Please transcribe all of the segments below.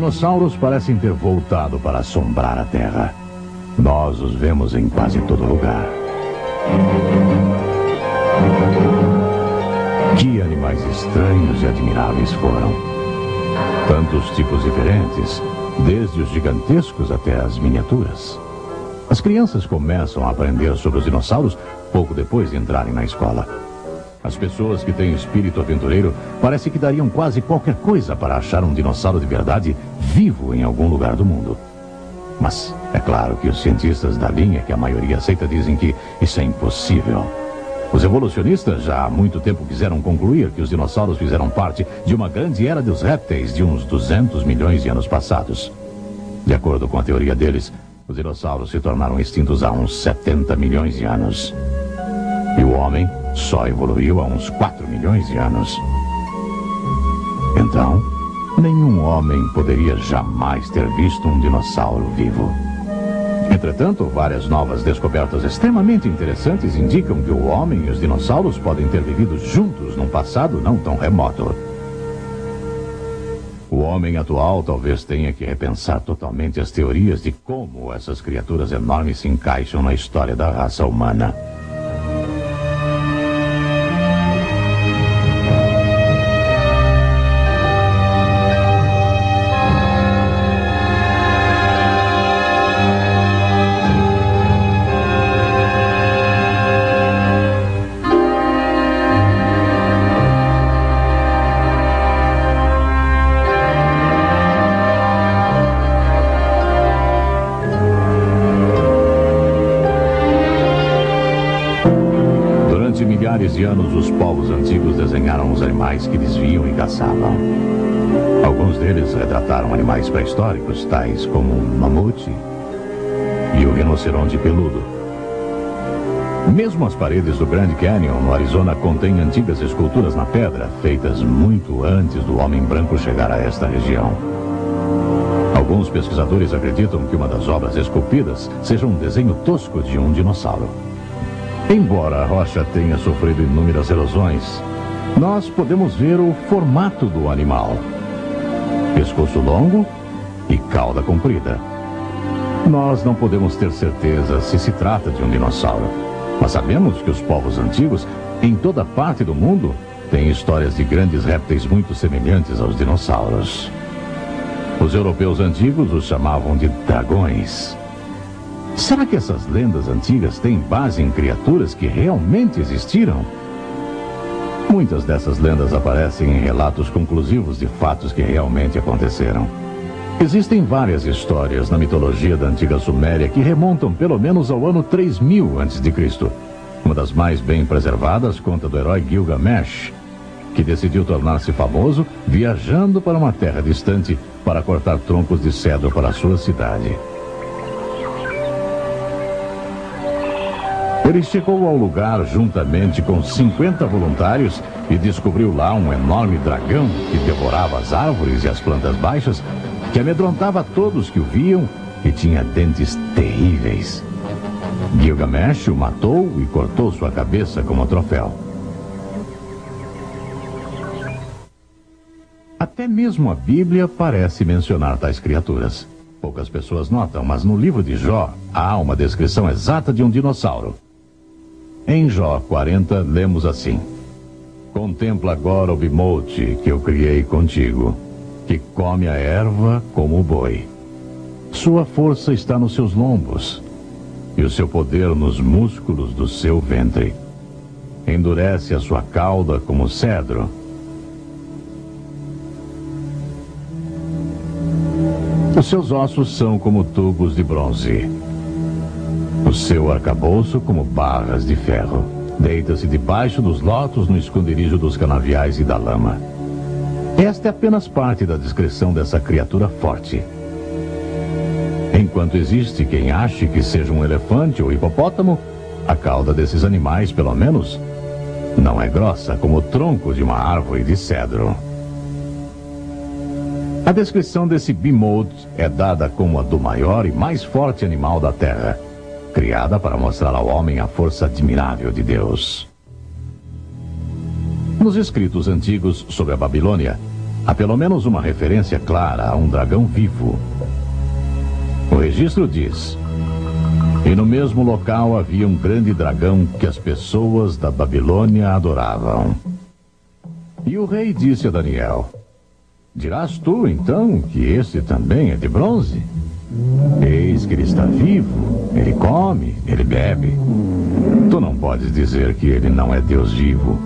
dinossauros parecem ter voltado para assombrar a Terra. Nós os vemos em quase todo lugar. Que animais estranhos e admiráveis foram. Tantos tipos diferentes, desde os gigantescos até as miniaturas. As crianças começam a aprender sobre os dinossauros pouco depois de entrarem na escola. As pessoas que têm espírito aventureiro parece que dariam quase qualquer coisa para achar um dinossauro de verdade vivo em algum lugar do mundo. Mas é claro que os cientistas da linha que a maioria aceita dizem que isso é impossível. Os evolucionistas já há muito tempo quiseram concluir que os dinossauros fizeram parte de uma grande era dos répteis de uns 200 milhões de anos passados. De acordo com a teoria deles, os dinossauros se tornaram extintos há uns 70 milhões de anos. E o homem só evoluiu há uns 4 milhões de anos. Então, nenhum homem poderia jamais ter visto um dinossauro vivo. Entretanto, várias novas descobertas extremamente interessantes indicam que o homem e os dinossauros podem ter vivido juntos num passado não tão remoto. O homem atual talvez tenha que repensar totalmente as teorias de como essas criaturas enormes se encaixam na história da raça humana. Milhares de anos, os povos antigos desenharam os animais que eles viam e caçavam. Alguns deles retrataram animais pré-históricos, tais como o mamute e o rinoceronte peludo. Mesmo as paredes do Grand Canyon, no Arizona, contêm antigas esculturas na pedra, feitas muito antes do homem branco chegar a esta região. Alguns pesquisadores acreditam que uma das obras esculpidas seja um desenho tosco de um dinossauro. Embora a rocha tenha sofrido inúmeras erosões, nós podemos ver o formato do animal. Pescoço longo e cauda comprida. Nós não podemos ter certeza se trata de um dinossauro, mas sabemos que os povos antigos, em toda parte do mundo, têm histórias de grandes répteis muito semelhantes aos dinossauros. Os europeus antigos os chamavam de dragões. Será que essas lendas antigas têm base em criaturas que realmente existiram? Muitas dessas lendas aparecem em relatos conclusivos de fatos que realmente aconteceram. Existem várias histórias na mitologia da antiga Suméria que remontam pelo menos ao ano 3000 a.C. Uma das mais bem preservadas conta do herói Gilgamesh, que decidiu tornar-se famoso viajando para uma terra distante para cortar troncos de cedro para a sua cidade. Ele chegou ao lugar juntamente com 50 voluntários e descobriu lá um enorme dragão que devorava as árvores e as plantas baixas, que amedrontava todos que o viam e tinha dentes terríveis. Gilgamesh o matou e cortou sua cabeça como troféu. Até mesmo a Bíblia parece mencionar tais criaturas. Poucas pessoas notam, mas no livro de Jó há uma descrição exata de um dinossauro. Em Jó 40, lemos assim: Contempla agora o bimote que eu criei contigo, que come a erva como o boi. Sua força está nos seus lombos, e o seu poder nos músculos do seu ventre. Endurece a sua cauda como cedro. Os seus ossos são como tubos de bronze. O seu arcabouço como barras de ferro. Deita-se debaixo dos lotos no esconderijo dos canaviais e da lama. Esta é apenas parte da descrição dessa criatura forte. Enquanto existe quem ache que seja um elefante ou hipopótamo, a cauda desses animais, pelo menos, não é grossa como o tronco de uma árvore de cedro. A descrição desse behemoth é dada como a do maior e mais forte animal da Terra, criada para mostrar ao homem a força admirável de Deus. Nos escritos antigos sobre a Babilônia, há pelo menos uma referência clara a um dragão vivo. O registro diz: e no mesmo local havia um grande dragão que as pessoas da Babilônia adoravam. E o rei disse a Daniel: dirás tu, então, que este também é de bronze? Eis que ele está vivo, ele come, ele bebe. Tu não podes dizer que ele não é Deus vivo.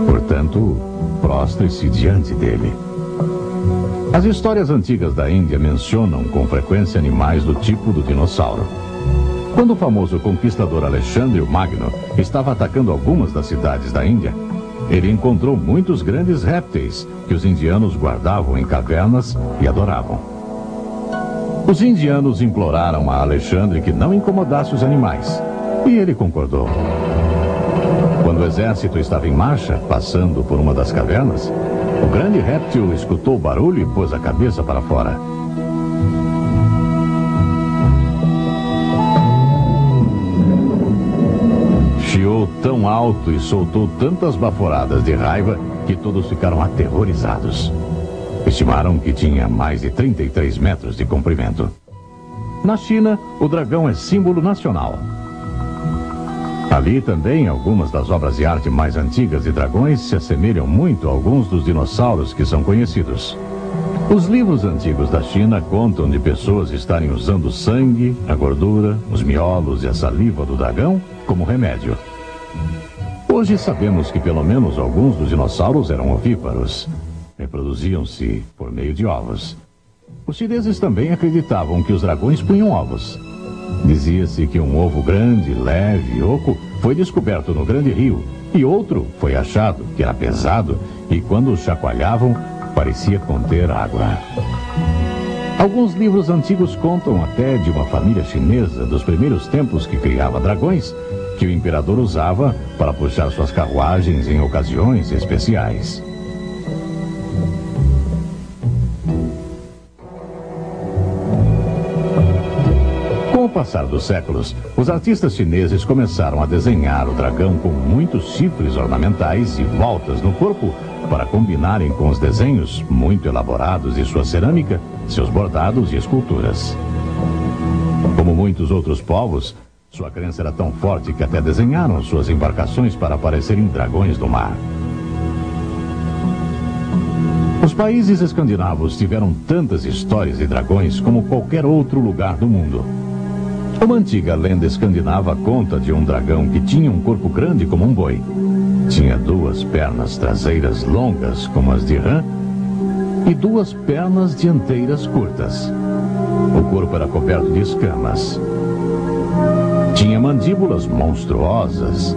Portanto, prostre-se diante dele. As histórias antigas da Índia mencionam com frequência animais do tipo do dinossauro. Quando o famoso conquistador Alexandre o Magno estava atacando algumas das cidades da Índia, ele encontrou muitos grandes répteis que os indianos guardavam em cavernas e adoravam. Os indianos imploraram a Alexandre que não incomodasse os animais, e ele concordou. Quando o exército estava em marcha, passando por uma das cavernas, o grande réptil escutou o barulho e pôs a cabeça para fora. Chiou tão alto e soltou tantas baforadas de raiva que todos ficaram aterrorizados. Estimaram que tinha mais de 33 metros de comprimento. Na China, o dragão é símbolo nacional. Ali também, algumas das obras de arte mais antigas de dragões se assemelham muito a alguns dos dinossauros que são conhecidos. Os livros antigos da China contam de pessoas estarem usando o sangue, a gordura, os miolos e a saliva do dragão como remédio. Hoje sabemos que pelo menos alguns dos dinossauros eram ovíparos. Reproduziam-se por meio de ovos. Os chineses também acreditavam que os dragões punham ovos. Dizia-se que um ovo grande, leve e oco foi descoberto no grande rio, e outro foi achado, que era pesado, e quando o chacoalhavam, parecia conter água. Alguns livros antigos contam até de uma família chinesa dos primeiros tempos que criava dragões, que o imperador usava para puxar suas carruagens em ocasiões especiais. Com o passar dos séculos, os artistas chineses começaram a desenhar o dragão com muitos chifres ornamentais e voltas no corpo para combinarem com os desenhos muito elaborados de sua cerâmica, seus bordados e esculturas. Como muitos outros povos, sua crença era tão forte que até desenharam suas embarcações para parecerem dragões do mar. Os países escandinavos tiveram tantas histórias de dragões como qualquer outro lugar do mundo. Uma antiga lenda escandinava conta de um dragão que tinha um corpo grande como um boi. Tinha 2 pernas traseiras longas como as de rã e 2 pernas dianteiras curtas. O corpo era coberto de escamas. Tinha mandíbulas monstruosas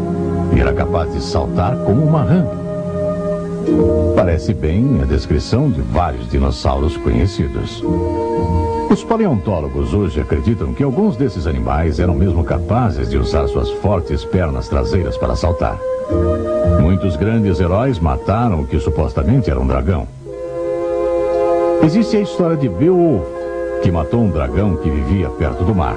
e era capaz de saltar como uma rã. Parece bem a descrição de vários dinossauros conhecidos. Os paleontólogos hoje acreditam que alguns desses animais eram mesmo capazes de usar suas fortes pernas traseiras para saltar. Muitos grandes heróis mataram o que supostamente era um dragão. Existe a história de Beowulf, que matou um dragão que vivia perto do mar.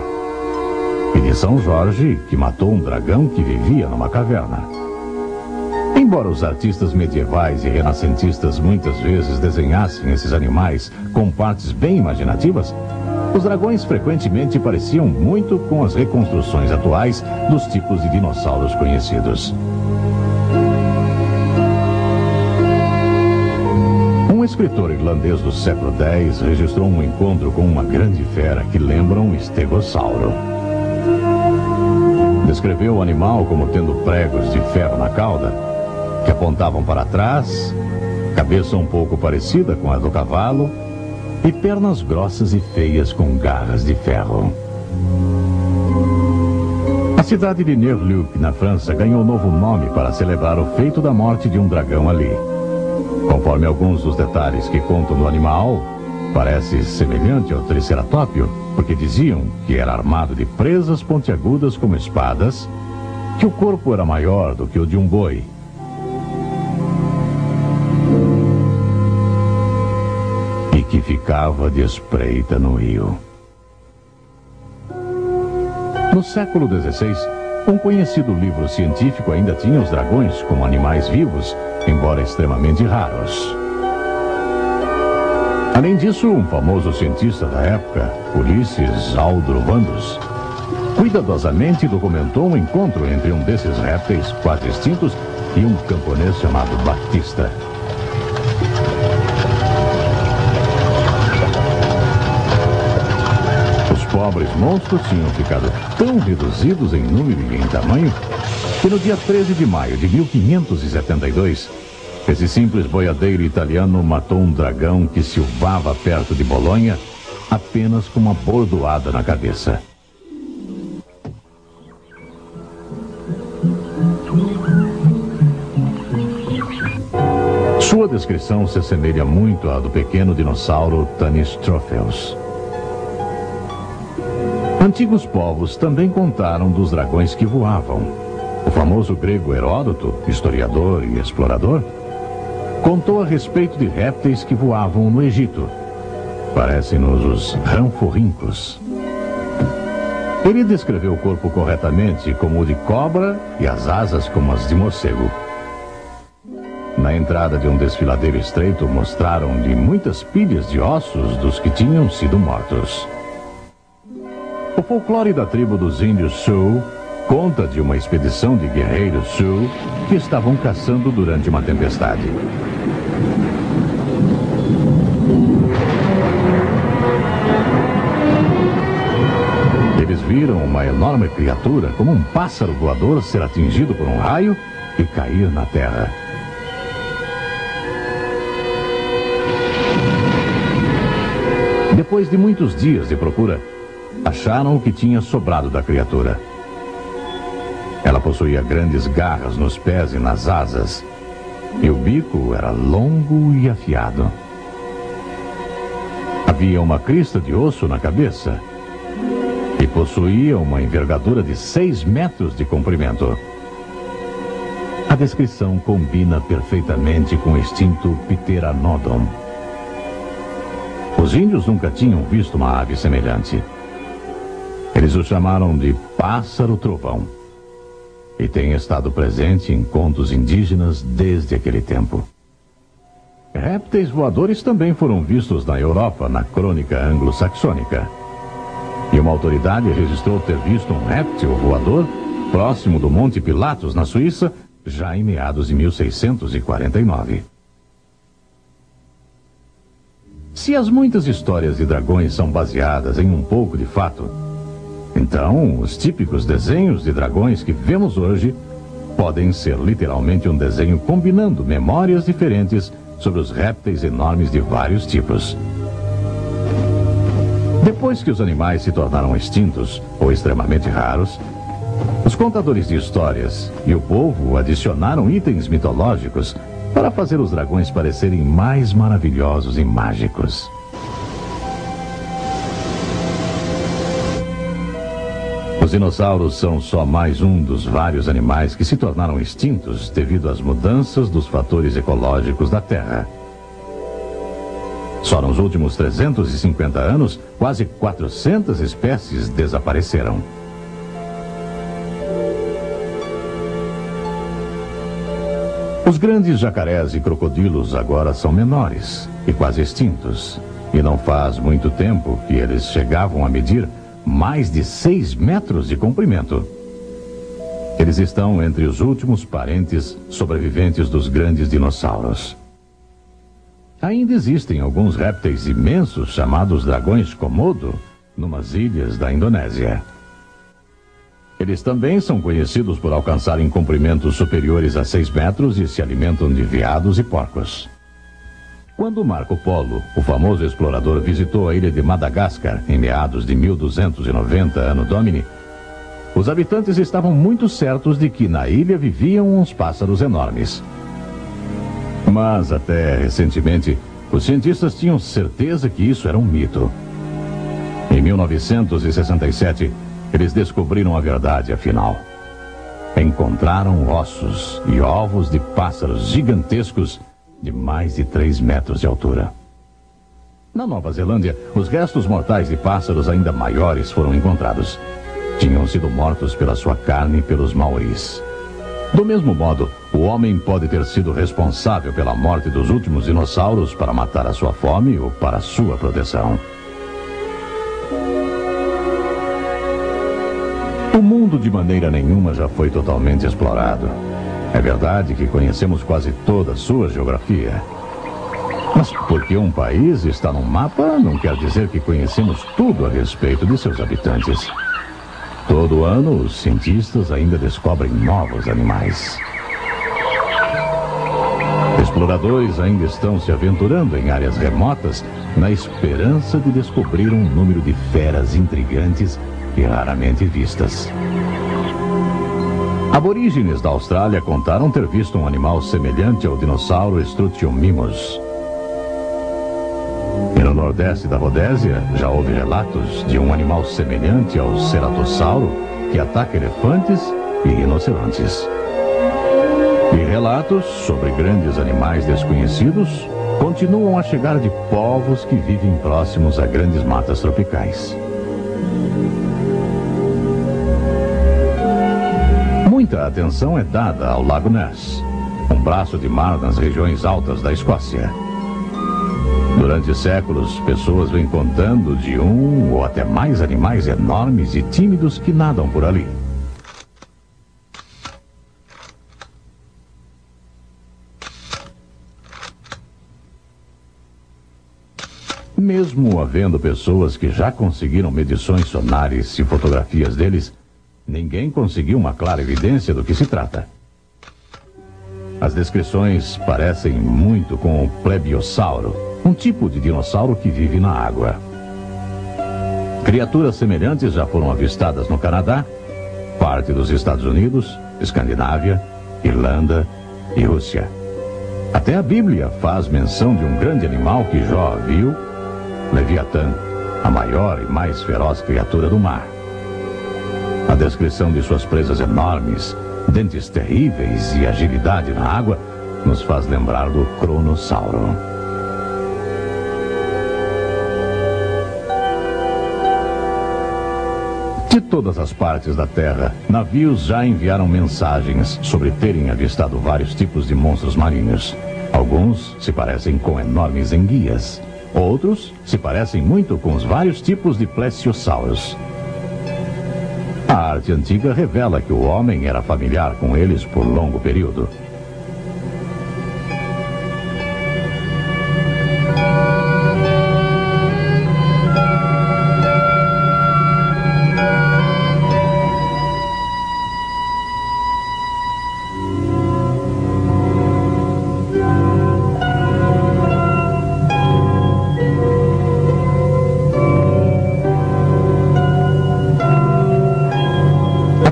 E de São Jorge, que matou um dragão que vivia numa caverna. Embora os artistas medievais e renascentistas muitas vezes desenhassem esses animais com partes bem imaginativas, os dragões frequentemente pareciam muito com as reconstruções atuais dos tipos de dinossauros conhecidos. Um escritor irlandês do século X registrou um encontro com uma grande fera que lembra um estegossauro. Descreveu o animal como tendo pregos de ferro na cauda, que apontavam para trás, cabeça um pouco parecida com a do cavalo e pernas grossas e feias com garras de ferro. A cidade de Nerluc, na França, ganhou novo nome para celebrar o feito da morte de um dragão ali. Conforme alguns dos detalhes que contam do animal, parece semelhante ao triceratopio, porque diziam que era armado de presas pontiagudas como espadas, que o corpo era maior do que o de um boi, que ficava de espreita no rio. No século XVI, um conhecido livro científico ainda tinha os dragões como animais vivos, embora extremamente raros. Além disso, um famoso cientista da época, Ulisses Aldrovandus, cuidadosamente documentou um encontro entre um desses répteis quase extintos e um camponês chamado Batista. Os pobres monstros tinham ficado tão reduzidos em número e em tamanho que no dia 13 de maio de 1572, esse simples boiadeiro italiano matou um dragão que silvava perto de Bolonha apenas com uma bordoada na cabeça. Sua descrição se assemelha muito à do pequeno dinossauro Tanystropheus. Antigos povos também contaram dos dragões que voavam. O famoso grego Heródoto, historiador e explorador, contou a respeito de répteis que voavam no Egito. Parecem-nos os ranforrincos. Ele descreveu o corpo corretamente como o de cobra e as asas como as de morcego. Na entrada de um desfiladeiro estreito mostraram-lhe muitas pilhas de ossos dos que tinham sido mortos. O folclore da tribo dos índios Sioux conta de uma expedição de guerreiros Sioux que estavam caçando durante uma tempestade. Eles viram uma enorme criatura, como um pássaro voador, ser atingido por um raio e cair na terra. Depois de muitos dias de procura, acharam o que tinha sobrado da criatura. Ela possuía grandes garras nos pés e nas asas, e o bico era longo e afiado. Havia uma crista de osso na cabeça e possuía uma envergadura de 6 metros de comprimento. A descrição combina perfeitamente com o extinto Pteranodon. Os índios nunca tinham visto uma ave semelhante. Eles o chamaram de pássaro-trovão e tem estado presente em contos indígenas desde aquele tempo. Répteis voadores também foram vistos na Europa na crônica anglo-saxônica. E uma autoridade registrou ter visto um réptil voador próximo do Monte Pilatos, na Suíça, já em meados de 1649. Se as muitas histórias de dragões são baseadas em um pouco de fato, então os típicos desenhos de dragões que vemos hoje podem ser literalmente um desenho combinando memórias diferentes sobre os répteis enormes de vários tipos. Depois que os animais se tornaram extintos ou extremamente raros, os contadores de histórias e o povo adicionaram itens mitológicos para fazer os dragões parecerem mais maravilhosos e mágicos. Os dinossauros são só mais um dos vários animais que se tornaram extintos devido às mudanças dos fatores ecológicos da Terra. Só nos últimos 350 anos, quase 400 espécies desapareceram. Os grandes jacarés e crocodilos agora são menores e quase extintos. E não faz muito tempo que eles chegavam a medir mais de 6 metros de comprimento. Eles estão entre os últimos parentes sobreviventes dos grandes dinossauros. Ainda existem alguns répteis imensos chamados dragões Komodo, numas ilhas da Indonésia. Eles também são conhecidos por alcançarem comprimentos superiores a 6 metros e se alimentam de veados e porcos. Quando Marco Polo, o famoso explorador, visitou a ilha de Madagascar em meados de 1290 Anno Domini, os habitantes estavam muito certos de que na ilha viviam uns pássaros enormes. Mas até recentemente, os cientistas tinham certeza que isso era um mito. Em 1967, eles descobriram a verdade afinal. Encontraram ossos e ovos de pássaros gigantescos de mais de 3 metros de altura. Na Nova Zelândia, os restos mortais de pássaros ainda maiores foram encontrados. Tinham sido mortos pela sua carne pelos maoris. Do mesmo modo, o o homem pode ter sido responsável pela morte dos últimos dinossauros para matar a sua fome ou para a sua proteção. O mundo de maneira nenhuma já foi totalmente explorado. É verdade que conhecemos quase toda a sua geografia. Mas porque um país está no mapa, não quer dizer que conhecemos tudo a respeito de seus habitantes. Todo ano, os cientistas ainda descobrem novos animais. Exploradores ainda estão se aventurando em áreas remotas na esperança de descobrir um número de feras intrigantes e raramente vistas. Aborígenes da Austrália contaram ter visto um animal semelhante ao dinossauro Struthiomimus. E no nordeste da Rodésia já houve relatos de um animal semelhante ao ceratossauro que ataca elefantes e rinocerontes. E relatos sobre grandes animais desconhecidos continuam a chegar de povos que vivem próximos a grandes matas tropicais. Muita atenção é dada ao Lago Ness, um braço de mar nas regiões altas da Escócia. Durante séculos, pessoas vêm contando de um ou até mais animais enormes e tímidos que nadam por ali. Mesmo havendo pessoas que já conseguiram medições sonares e fotografias deles, ninguém conseguiu uma clara evidência do que se trata. As descrições parecem muito com o plebiossauro, um tipo de dinossauro que vive na água. Criaturas semelhantes já foram avistadas no Canadá, parte dos Estados Unidos, Escandinávia, Irlanda e Rússia. Até a Bíblia faz menção de um grande animal que Jó viu, Leviatã, a maior e mais feroz criatura do mar. A descrição de suas presas enormes, dentes terríveis e agilidade na água nos faz lembrar do Cronossauro. De todas as partes da Terra, navios já enviaram mensagens sobre terem avistado vários tipos de monstros marinhos. Alguns se parecem com enormes enguias. Outros se parecem muito com os vários tipos de plesiosauros. A arte antiga revela que o homem era familiar com eles por longo período.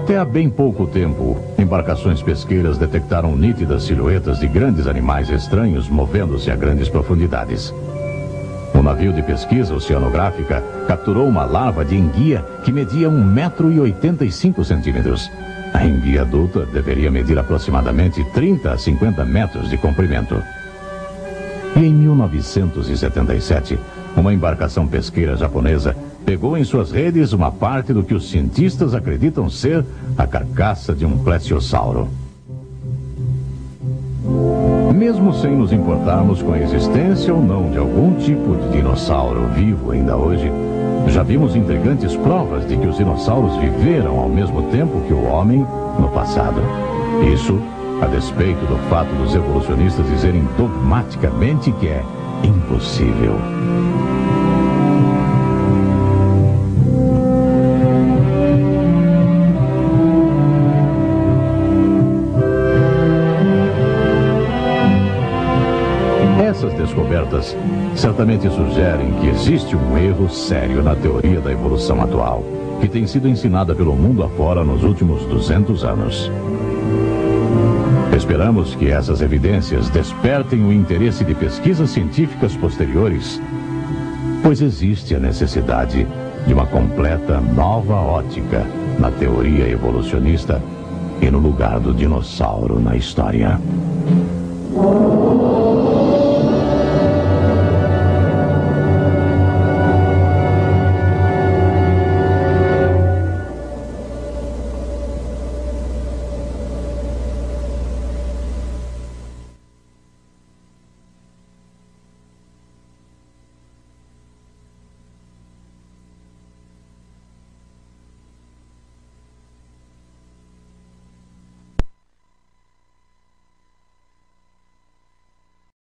Até há bem pouco tempo, embarcações pesqueiras detectaram nítidas silhuetas de grandes animais estranhos movendo-se a grandes profundidades. Um navio de pesquisa oceanográfica capturou uma larva de enguia que media 1,85 m. A enguia adulta deveria medir aproximadamente 30 a 50 metros de comprimento. E em 1977, uma embarcação pesqueira japonesa pegou em suas redes uma parte do que os cientistas acreditam ser a carcaça de um plesiosauro. Mesmo sem nos importarmos com a existência ou não de algum tipo de dinossauro vivo ainda hoje, já vimos intrigantes provas de que os dinossauros viveram ao mesmo tempo que o homem no passado. Isso a despeito do fato dos evolucionistas dizerem dogmaticamente que é impossível. Essas descobertas certamente sugerem que existe um erro sério na teoria da evolução atual, que tem sido ensinada pelo mundo afora nos últimos 200 anos. Esperamos que essas evidências despertem o interesse de pesquisas científicas posteriores, pois existe a necessidade de uma completa nova ótica na teoria evolucionista e no lugar do dinossauro na história.